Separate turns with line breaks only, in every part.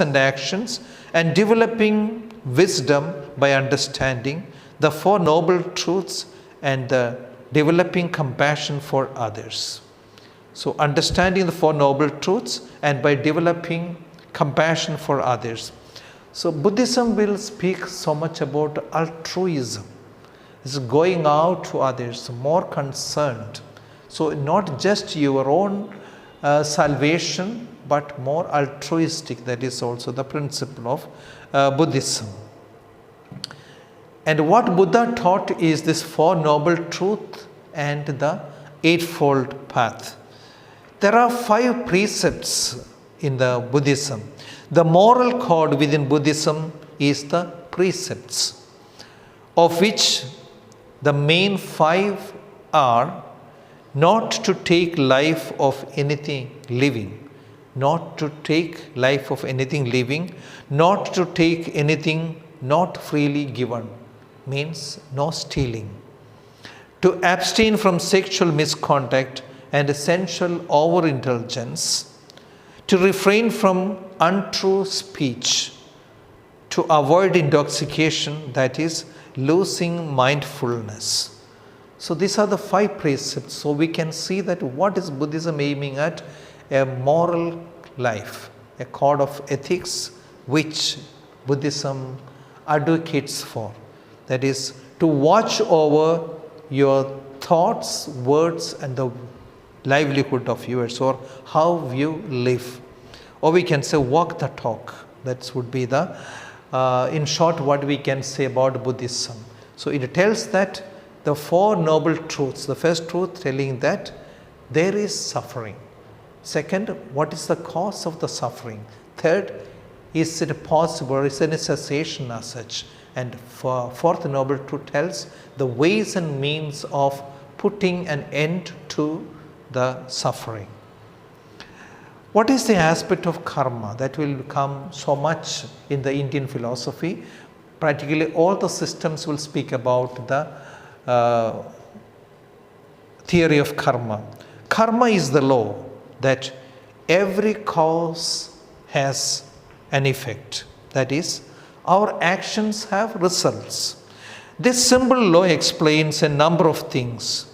and actions, and developing wisdom by understanding the Four Noble Truths and the developing compassion for others. So understanding the Four Noble Truths and by developing compassion for others. So Buddhism will speak so much about altruism. It's going out to others, more concerned. So not just your own salvation, but more altruistic. That is also the principle of Buddhism. And what Buddha taught is this Four Noble Truths and the Eightfold Path. There are 5 precepts in the Buddhism. The moral code within Buddhism is the precepts, of which the main 5 are not to take life of anything living, not to take life of anything living, not to take anything not freely given, means no stealing, to abstain from sexual misconduct and sensual overindulgence, to refrain from untrue speech, to avoid intoxication, that is, losing mindfulness. So these are the 5 precepts. So we can see that what is Buddhism aiming at? A moral life, a code of ethics which Buddhism advocates for. That is, to watch over your thoughts, words, and the livelihood of yours, or how you live. Or we can say walk the talk. That would be the, in short, what we can say about Buddhism. So it tells that the Four Noble Truths, the first truth telling that there is suffering. Second, what is the cause of the suffering? Third, is it possible, is there any cessation as such? And fourth Noble Truth tells the ways and means of putting an end to the suffering. What is the aspect of karma? That will come so much in the Indian philosophy. Practically all the systems will speak about the theory of karma. Karma is the law that every cause has an effect. That is, our actions have results. This simple law explains a number of things.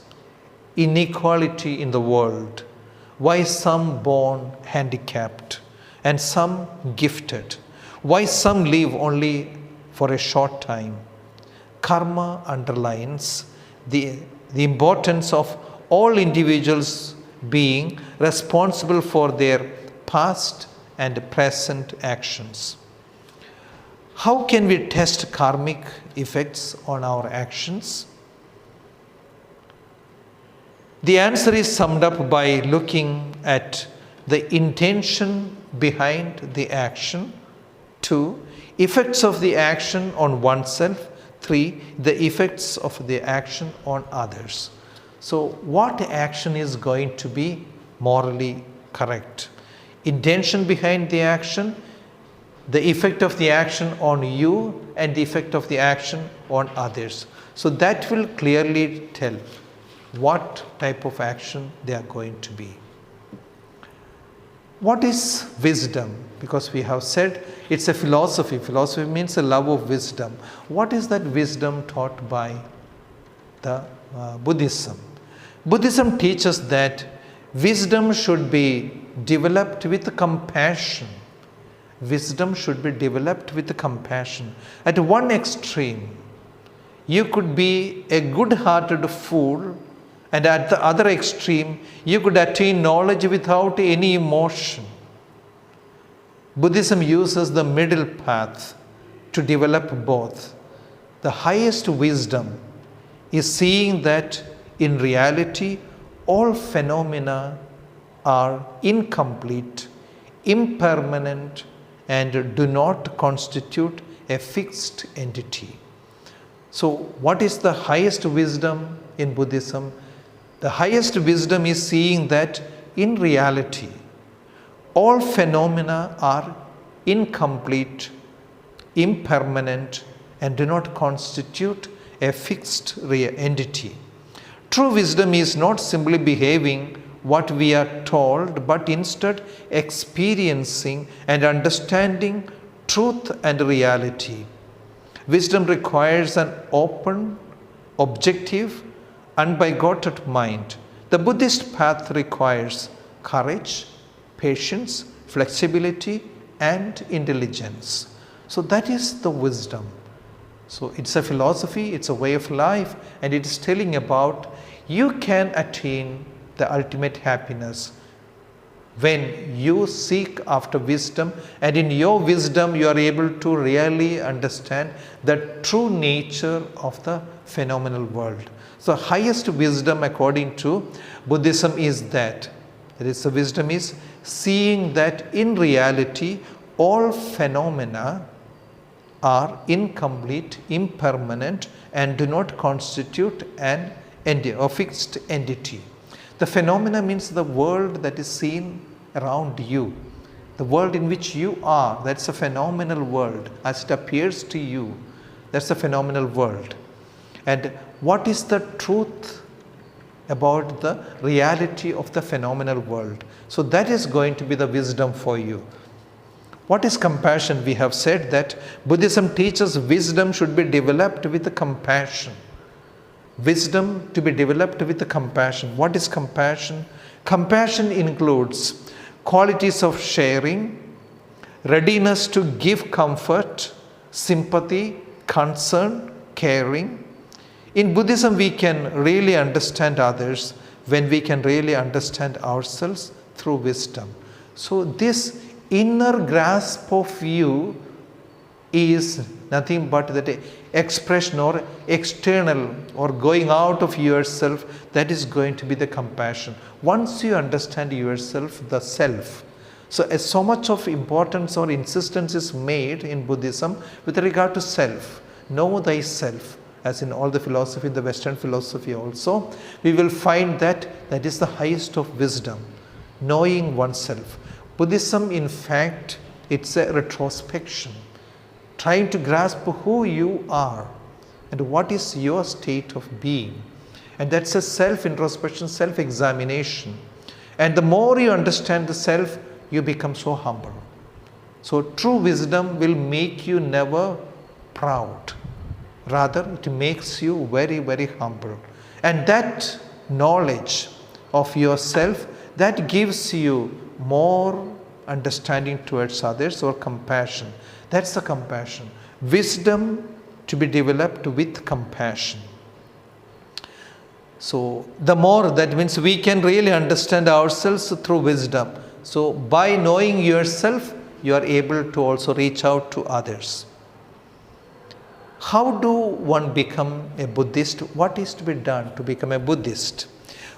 Inequality in the world, why some born handicapped and some gifted, why some live only for a short time. Karma underlines the importance of all individuals being responsible for their past and present actions. How can we test karmic effects on our actions? The answer is summed up by looking at the intention behind the action. 2, effects of the action on oneself. 3, the effects of the action on others. So what action is going to be morally correct? Intention behind the action, the effect of the action on you, and the effect of the action on others. So that will clearly tell what type of action they are going to be. What is wisdom? Because we have said it's a philosophy. Philosophy means a love of wisdom. What is that wisdom taught by the Buddhism? Buddhism teaches that wisdom should be developed with compassion. Wisdom should be developed with compassion. At one extreme, you could be a good-hearted fool, and at the other extreme, you could attain knowledge without any emotion. Buddhism uses the middle path to develop both. The highest wisdom is seeing that in reality, all phenomena are incomplete, impermanent, and do not constitute a fixed entity. So, what is the highest wisdom in Buddhism? The highest wisdom is seeing that in reality, all phenomena are incomplete, impermanent, and do not constitute a fixed entity. True wisdom is not simply behaving what we are told, but instead experiencing and understanding truth and reality. Wisdom requires an open, objective, unbigoted mind. The Buddhist path requires courage, patience, flexibility, and intelligence. So that is the wisdom. So it's a philosophy, it's a way of life, and it is telling about you can attain the ultimate happiness when you seek after wisdom, and in your wisdom you are able to really understand the true nature of the phenomenal world. So highest wisdom according to Buddhism is that the wisdom is seeing that in reality all phenomena are incomplete, impermanent, and do not constitute an entity or fixed entity. The phenomena means the world that is seen around you, the world in which you are. That's a phenomenal world as it appears to you. That's a phenomenal world. And what is the truth about the reality of the phenomenal world? So that is going to be the wisdom for you. What is compassion? We have said that Buddhism teaches wisdom should be developed with compassion. Wisdom to be developed with compassion. What is compassion? Compassion includes qualities of sharing, readiness to give comfort, sympathy, concern, caring. In Buddhism, we can really understand others when we can really understand ourselves through wisdom. So this inner grasp of you is nothing but that expression or external or going out of yourself, that is going to be the compassion. Once you understand yourself, the self. So much of importance or insistence is made in Buddhism with regard to self. Know thyself. As in all the philosophy, the Western philosophy also, we will find that that is the highest of wisdom, knowing oneself. Buddhism, in fact, it's a retrospection, trying to grasp who you are and what is your state of being. And that's a self-introspection, self-examination. And the more you understand the self, you become so humble. So true wisdom will make you never proud. Rather, it makes you very, very humble. And that knowledge of yourself, that gives you more understanding towards others or compassion. That's the compassion. Wisdom to be developed with compassion. So the more, that means we can really understand ourselves through wisdom. So by knowing yourself, you are able to also reach out to others. How do one become a Buddhist? What is to be done to become a Buddhist?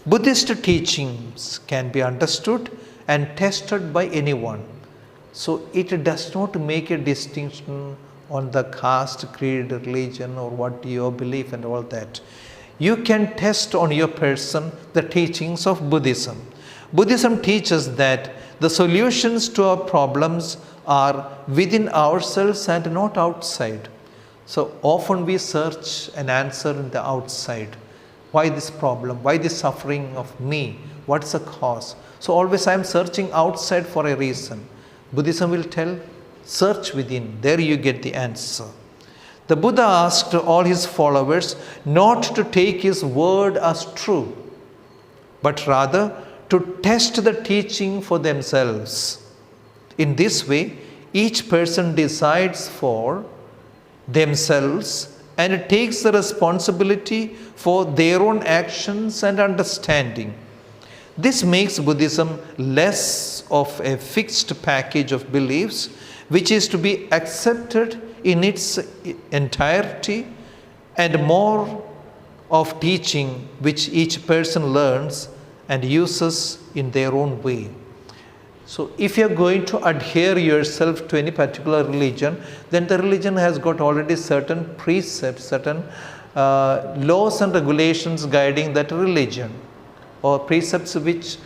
Buddhist teachings can be understood and tested by anyone. So it does not make a distinction on the caste, creed, religion, or what your belief and all that. You can test on your person the teachings of Buddhism. Buddhism teaches that the solutions to our problems are within ourselves and not outside. So often we search an answer in the outside. Why this problem? Why this suffering of me? What's the cause? So always I am searching outside for a reason. Buddhism will tell, search within. There you get the answer. The Buddha asked all his followers not to take his word as true, but rather to test the teaching for themselves. In this way, each person decides for themselves and takes the responsibility for their own actions and understanding. This makes Buddhism less of a fixed package of beliefs which is to be accepted in its entirety, and more of teaching which each person learns and uses in their own way. So if you are going to adhere yourself to any particular religion, then the religion has got already certain precepts, certain laws and regulations guiding that religion, or precepts which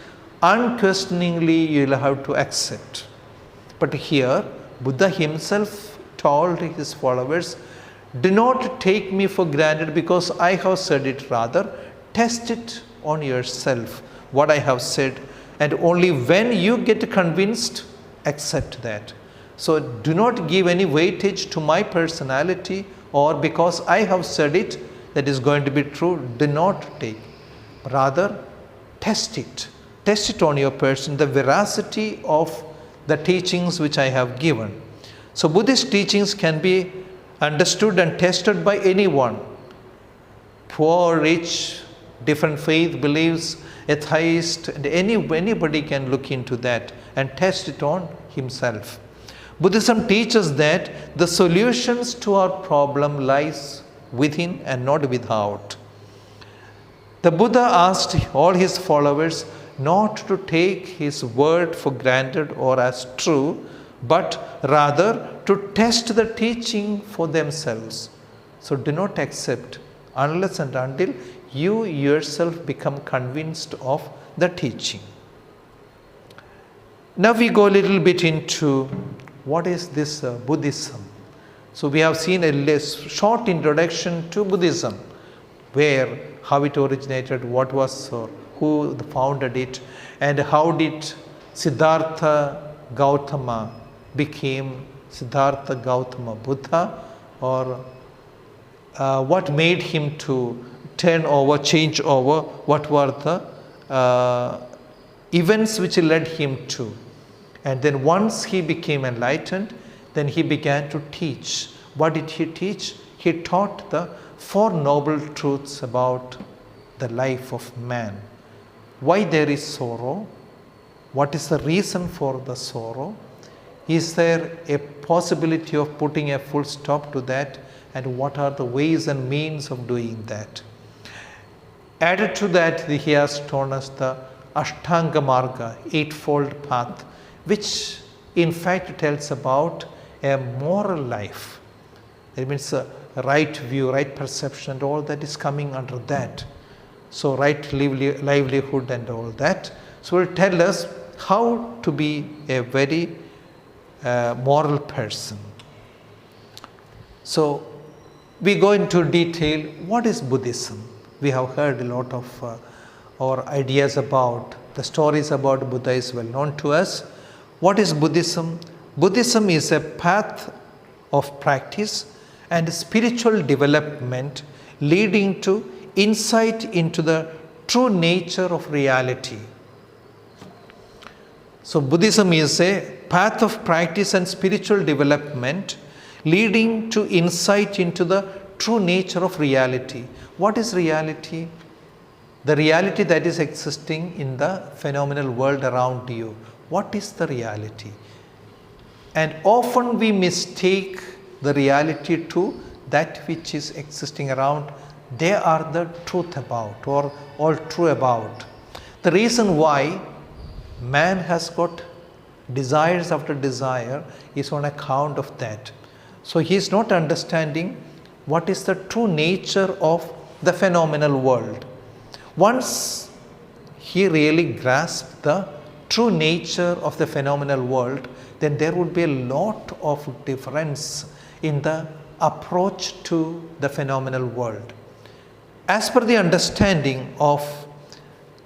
unquestioningly you will have to accept. But here, Buddha himself told his followers, do not take me for granted because I have said it, rather test it on yourself. what I have said, and only when you get convinced, accept that. So do not give any weightage to my personality, or because I have said it, that is going to be true. Do not take. Rather, test it. Test it on your person, the veracity of the teachings which I have given. So Buddhist teachings can be understood and tested by anyone. Poor, rich, different faith beliefs, atheist, and anybody can look into that and test it on himself. Buddhism teaches that the solutions to our problem lies within and not without. The Buddha asked all his followers not to take his word for granted or as true, but rather to test the teaching for themselves. So do not accept unless and until you yourself become convinced of the teaching. Now we go a little bit into what is this Buddhism. So we have seen a short introduction to Buddhism, where how it originated, what was, who founded it, and how did Siddhartha Gautama became Siddhartha Gautama Buddha, or what made him to change over, what were the events which led him to. And then once he became enlightened, then he began to teach. What did he teach? He taught the Four Noble Truths about the life of man. Why there is sorrow? What is the reason for the sorrow? Is there a possibility of putting a full stop to that? And what are the ways and means of doing that? Added to that, he has shown us the Ashtanga Marga, eightfold path, which in fact tells about a moral life. It means a right view, right perception, and all that is coming under that. So right livelihood and all that. So it will tell us how to be a very moral person. So we go into detail. What is Buddhism? We have heard a lot of our ideas about, the stories about Buddha is well known to us. What is Buddhism? Buddhism is a path of practice and spiritual development leading to insight into the true nature of reality. So Buddhism is a path of practice and spiritual development leading to insight into the true nature of reality. What is reality? The reality that is existing in the phenomenal world around you. What is the reality? And often we mistake the reality to that which is existing around. They are the truth about, or all true about. The reason why man has got desires after desire is on account of that. So he is not understanding what is the true nature of the phenomenal world. Once he really grasps the true nature of the phenomenal world, then there would be a lot of difference in the approach to the phenomenal world. As per the understanding of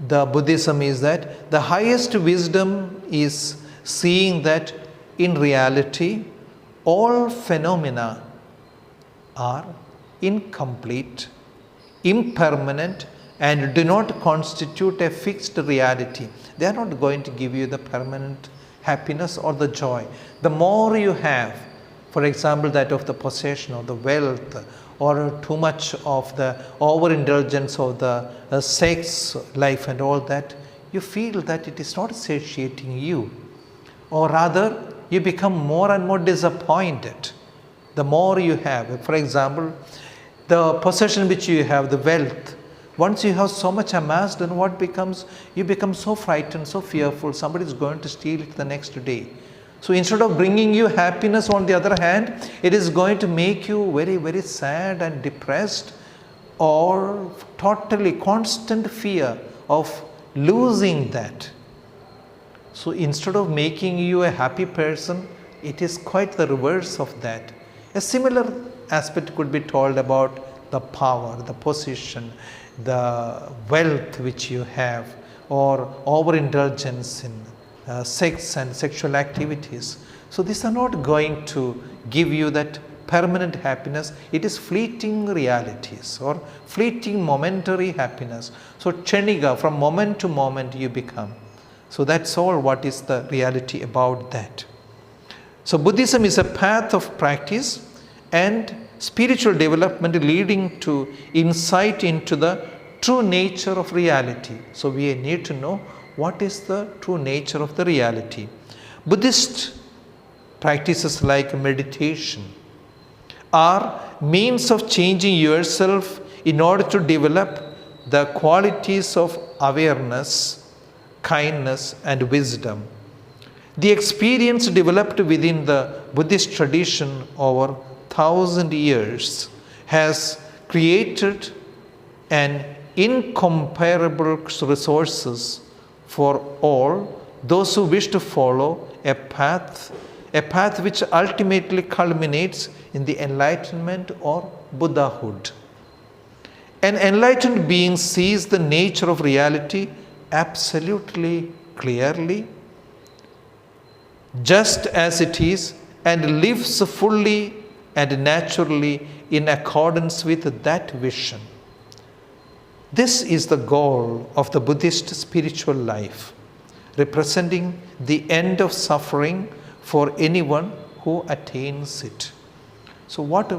the Buddhism is that the highest wisdom is seeing that in reality all phenomena are incomplete, impermanent, and do not constitute a fixed reality. They are not going to give you the permanent happiness or the joy. The more you have, for example, that of the possession or the wealth, or too much of the overindulgence of the sex life and all that, you feel that it is not satiating you. Or rather, you become more and more disappointed the more you have. For example, the possession which you have, the wealth, once you have so much amassed, then what becomes? You become so frightened, so fearful, somebody is going to steal it the next day. So instead of bringing you happiness, on the other hand, it is going to make you very, very sad and depressed, or totally constant fear of losing that. So instead of making you a happy person, it is quite the reverse of that. A similar aspect could be told about the power, the position, the wealth which you have. or overindulgence in sex and sexual activities. So these are not going to give you that permanent happiness. It is fleeting realities or fleeting momentary happiness. So Kshanika, from moment to moment you become. So that's all what is the reality about that. So Buddhism is a path of practice and spiritual development leading to insight into the true nature of reality. So we need to know what is the true nature of the reality. Buddhist practices like meditation are means of changing yourself in order to develop the qualities of awareness, kindness, and wisdom. The experience developed within the Buddhist tradition over 1,000 years has created an incomparable resources for all those who wish to follow a path which ultimately culminates in the enlightenment or Buddhahood. An enlightened being sees the nature of reality absolutely clearly, just as it is, and lives fully and naturally in accordance with that vision. This is the goal of the Buddhist spiritual life, representing the end of suffering for anyone who attains it. So what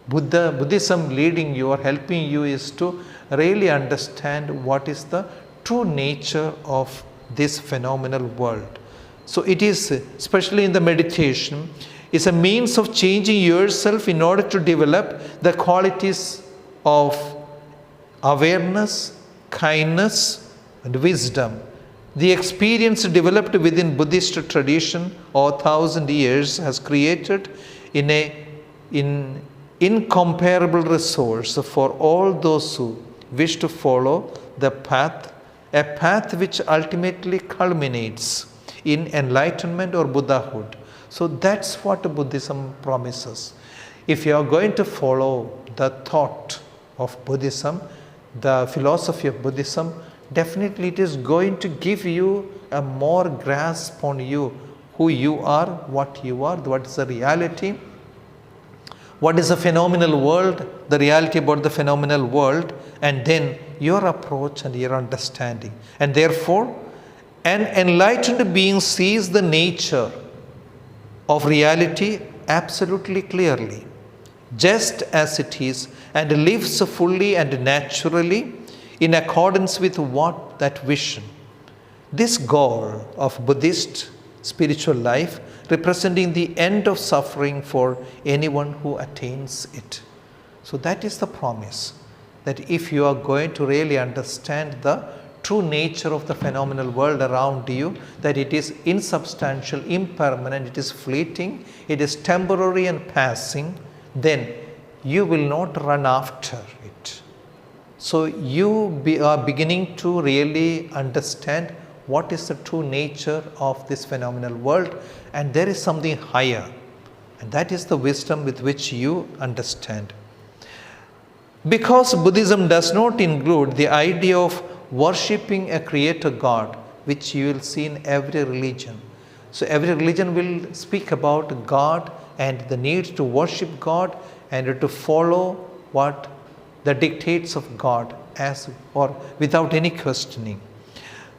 Buddhism leading you or helping you is to really understand what is the true nature of this phenomenal world. So it is, especially in the meditation, is a means of changing yourself in order to develop the qualities of awareness, kindness, and wisdom. The experience developed within Buddhist tradition over 1,000 years has created an incomparable resource for all those who wish to follow the path, a path which ultimately culminates in enlightenment or Buddhahood. So that's what Buddhism promises. If you are going to follow the thought of Buddhism, the philosophy of Buddhism, definitely it is going to give you a more grasp on you, who you are, what is the reality, what is the phenomenal world, the reality about the phenomenal world, and then your approach and your understanding. And therefore, an enlightened being sees the nature of reality absolutely clearly, just as it is, and lives fully and naturally in accordance with what that vision. This goal of Buddhist spiritual life representing the end of suffering for anyone who attains it. So that is the promise, that if you are going to really understand the true nature of the phenomenal world around you, that it is insubstantial, impermanent, it is fleeting, it is temporary and passing, then you will not run after it. So you are beginning to really understand what is the true nature of this phenomenal world, and there is something higher, and that is the wisdom with which you understand. Because Buddhism does not include the idea of worshipping a creator God, which you will see in every religion. So every religion will speak about God and the need to worship God and to follow what the dictates of God as or without any questioning.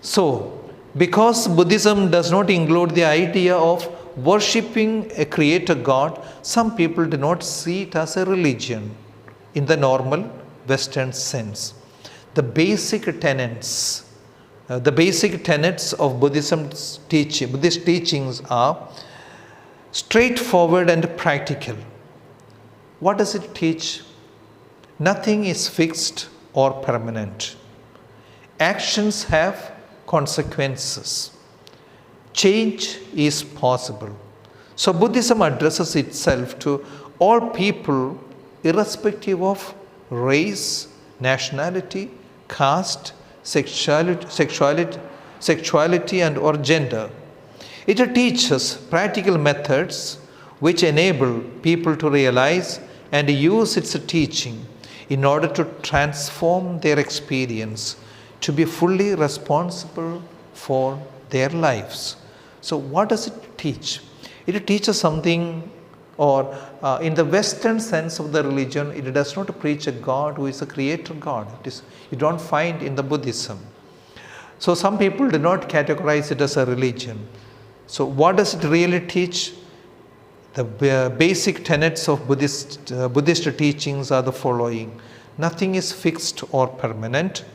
So because Buddhism does not include the idea of worshipping a creator God, some people do not see it as a religion in the normal Western sense. The basic tenets of Buddhist teachings are straightforward and practical. What does it teach? Nothing is fixed or permanent. Actions have consequences. Change is possible. So Buddhism addresses itself to all people irrespective of race, nationality, caste, sexuality and or gender. It teaches practical methods which enable people to realize and use its teaching in order to transform their experience, to be fully responsible for their lives. So what does it teach? It teaches something, or in the Western sense of the religion, it does not preach a God who is a creator God. You don't find in the Buddhism. So some people do not categorize it as a religion. So what does it really teach? The basic tenets of Buddhist teachings are the following. Nothing is fixed or permanent.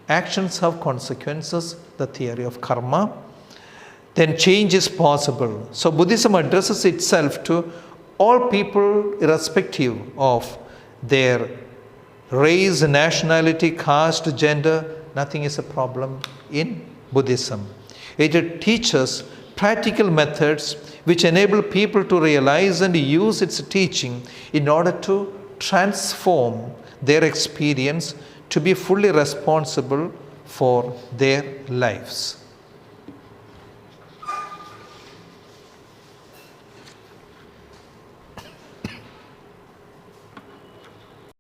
Actions have consequences, the theory of karma. Then change is possible. So Buddhism addresses itself to all people irrespective of their race, nationality, caste, gender. Nothing is a problem in Buddhism. It teaches practical methods which enable people to realize and use its teaching in order to transform their experience to be fully responsible for their lives.